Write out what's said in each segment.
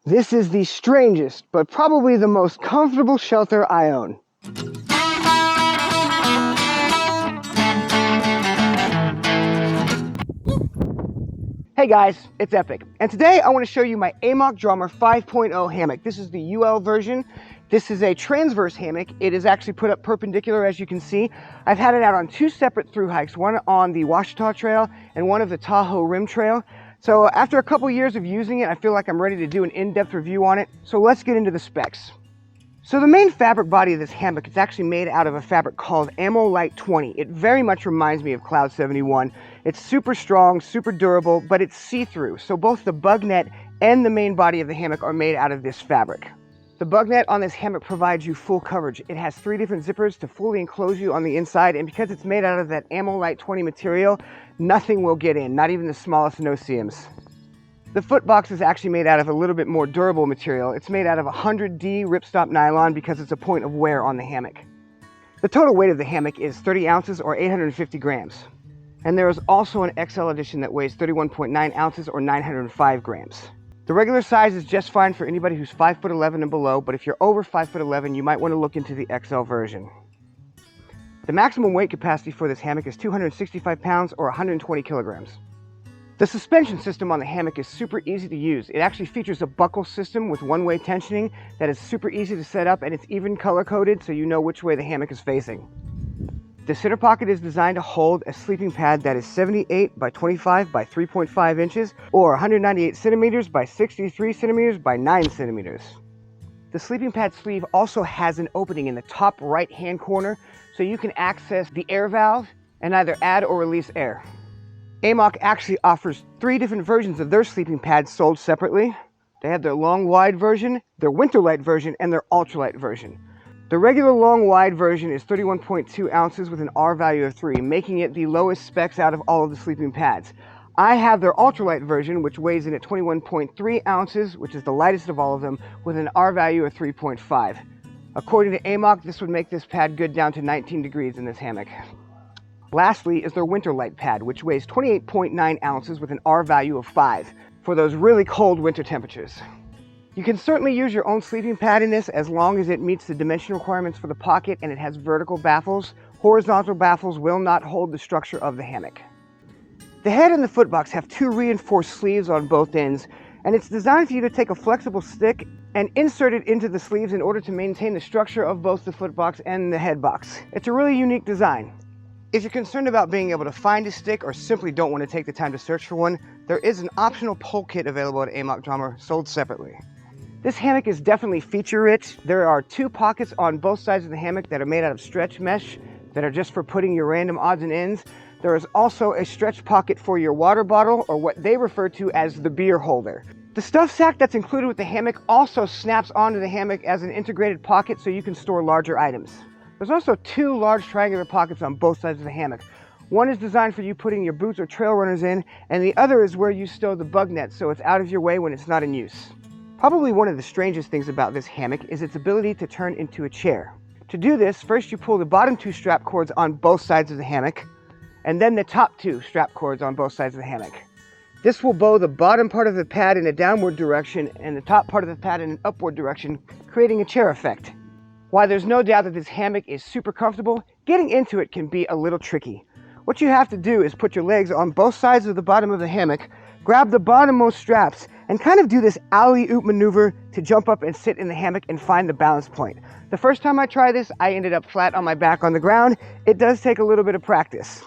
This is the strangest, but probably the most comfortable shelter I own. Hey guys, it's Epic, and today I want to show you my Amok Draumr 5.0 hammock. This is the UL version. This is a transverse hammock. It is actually put up perpendicular, as you can see. I've had it out on two separate through hikes, one on the Ouachita Trail and one of the Tahoe Rim Trail. So after a couple years of using it, I feel like I'm ready to do an in-depth review on it. So let's get into the specs. So the main fabric body of this hammock is actually made out of a fabric called Amolite 20. It very much reminds me of Cloud 71. It's super strong, super durable, but it's see-through. So both the Bugnet and the main body of the hammock are made out of this fabric. The Bugnet on this hammock provides you full coverage. It has 3 different zippers to fully enclose you on the inside, and because it's made out of that Amolite 20 material, nothing will get in, not even the smallest no-see-ums. The foot box is actually made out of a little bit more durable material. It's made out of 100D ripstop nylon because it's a point of wear on the hammock. The total weight of the hammock is 30 ounces or 850 grams. And there is also an XL edition that weighs 31.9 ounces or 905 grams. The regular size is just fine for anybody who's 5'11" and below, but if you're over 5'11", you might want to look into the XL version. The maximum weight capacity for this hammock is 265 pounds or 120 kilograms. The suspension system on the hammock is super easy to use. It actually features a buckle system with one-way tensioning that is super easy to set up, and it's even color-coded so you know which way the hammock is facing. The center pocket is designed to hold a sleeping pad that is 78 by 25 by 3.5 inches or 198 centimeters by 63 centimeters by 9 centimeters. The sleeping pad sleeve also has an opening in the top right-hand corner so you can access the air valve and either add or release air. Amok actually offers 3 different versions of their sleeping pads sold separately. They have their long wide version, their winter light version, and their ultralight version. The regular long wide version is 31.2 ounces with an R value of 3, making it the lowest specs out of all of the sleeping pads. I have their ultralight version, which weighs in at 21.3 ounces, which is the lightest of all of them, with an R value of 3.5. According to Amok, this would make this pad good down to 19 degrees in this hammock. Lastly is their winter light pad, which weighs 28.9 ounces with an R value of 5 for those really cold winter temperatures. You can certainly use your own sleeping pad in this as long as it meets the dimension requirements for the pocket and it has vertical baffles. Horizontal baffles will not hold the structure of the hammock. The head and the foot box have 2 reinforced sleeves on both ends, and it's designed for you to take a flexible stick and insert it into the sleeves in order to maintain the structure of both the foot box and the head box. It's a really unique design. If you're concerned about being able to find a stick or simply don't want to take the time to search for one, there is an optional pole kit available at Amok Draumr sold separately. This hammock is definitely feature-rich. There are 2 pockets on both sides of the hammock that are made out of stretch mesh that are just for putting your random odds and ends. There is also a stretch pocket for your water bottle, or what they refer to as the beer holder. The stuff sack that's included with the hammock also snaps onto the hammock as an integrated pocket so you can store larger items. There's also 2 large triangular pockets on both sides of the hammock. One is designed for you putting your boots or trail runners in, and the other is where you stow the Bugnet so it's out of your way when it's not in use. Probably one of the strangest things about this hammock is its ability to turn into a chair. To do this, first you pull the bottom 2 strap cords on both sides of the hammock, and then the top 2 strap cords on both sides of the hammock. This will bow the bottom part of the pad in a downward direction and the top part of the pad in an upward direction, creating a chair effect. While there's no doubt that this hammock is super comfortable, getting into it can be a little tricky. What you have to do is put your legs on both sides of the bottom of the hammock, grab the bottommost straps, and kind of do this alley-oop maneuver to jump up and sit in the hammock and find the balance point. The first time I tried this, I ended up flat on my back on the ground. It does take a little bit of practice.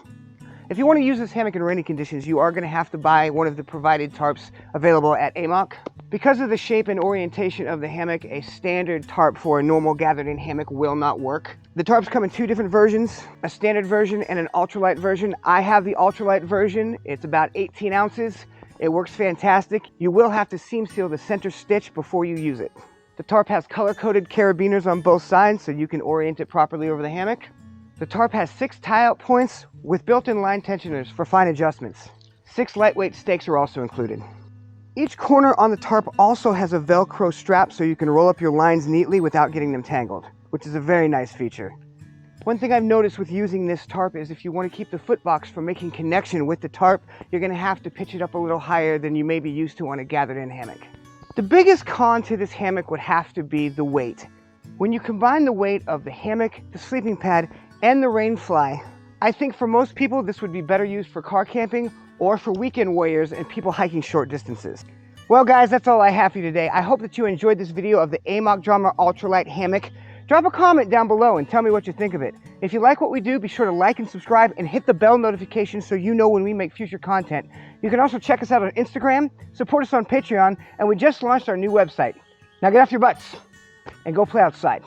If you want to use this hammock in rainy conditions, you are going to have to buy one of the provided tarps available at Amok. Because of the shape and orientation of the hammock, a standard tarp for a normal gathered-in hammock will not work. The tarps come in 2 different versions, a standard version and an ultralight version. I have the ultralight version. It's about 18 ounces. It works fantastic. You will have to seam seal the center stitch before you use it. The tarp has color-coded carabiners on both sides so you can orient it properly over the hammock. The tarp has 6 tie-out points with built-in line tensioners for fine adjustments. 6 lightweight stakes are also included. Each corner on the tarp also has a Velcro strap so you can roll up your lines neatly without getting them tangled, which is a very nice feature. One thing I've noticed with using this tarp is if you want to keep the foot box from making connection with the tarp, you're going to have to pitch it up a little higher than you may be used to on a gathered-in hammock. The biggest con to this hammock would have to be the weight. When you combine the weight of the hammock, the sleeping pad, and the rainfly, I think for most people this would be better used for car camping or for weekend warriors and people hiking short distances. Well guys, that's all I have for you today. I hope that you enjoyed this video of the Amok Draumr Ultralight Hammock. Drop a comment down below and tell me what you think of it. If you like what we do, be sure to like and subscribe and hit the bell notification so you know when we make future content. You can also check us out on Instagram, support us on Patreon, and we just launched our new website. Now get off your butts and go play outside.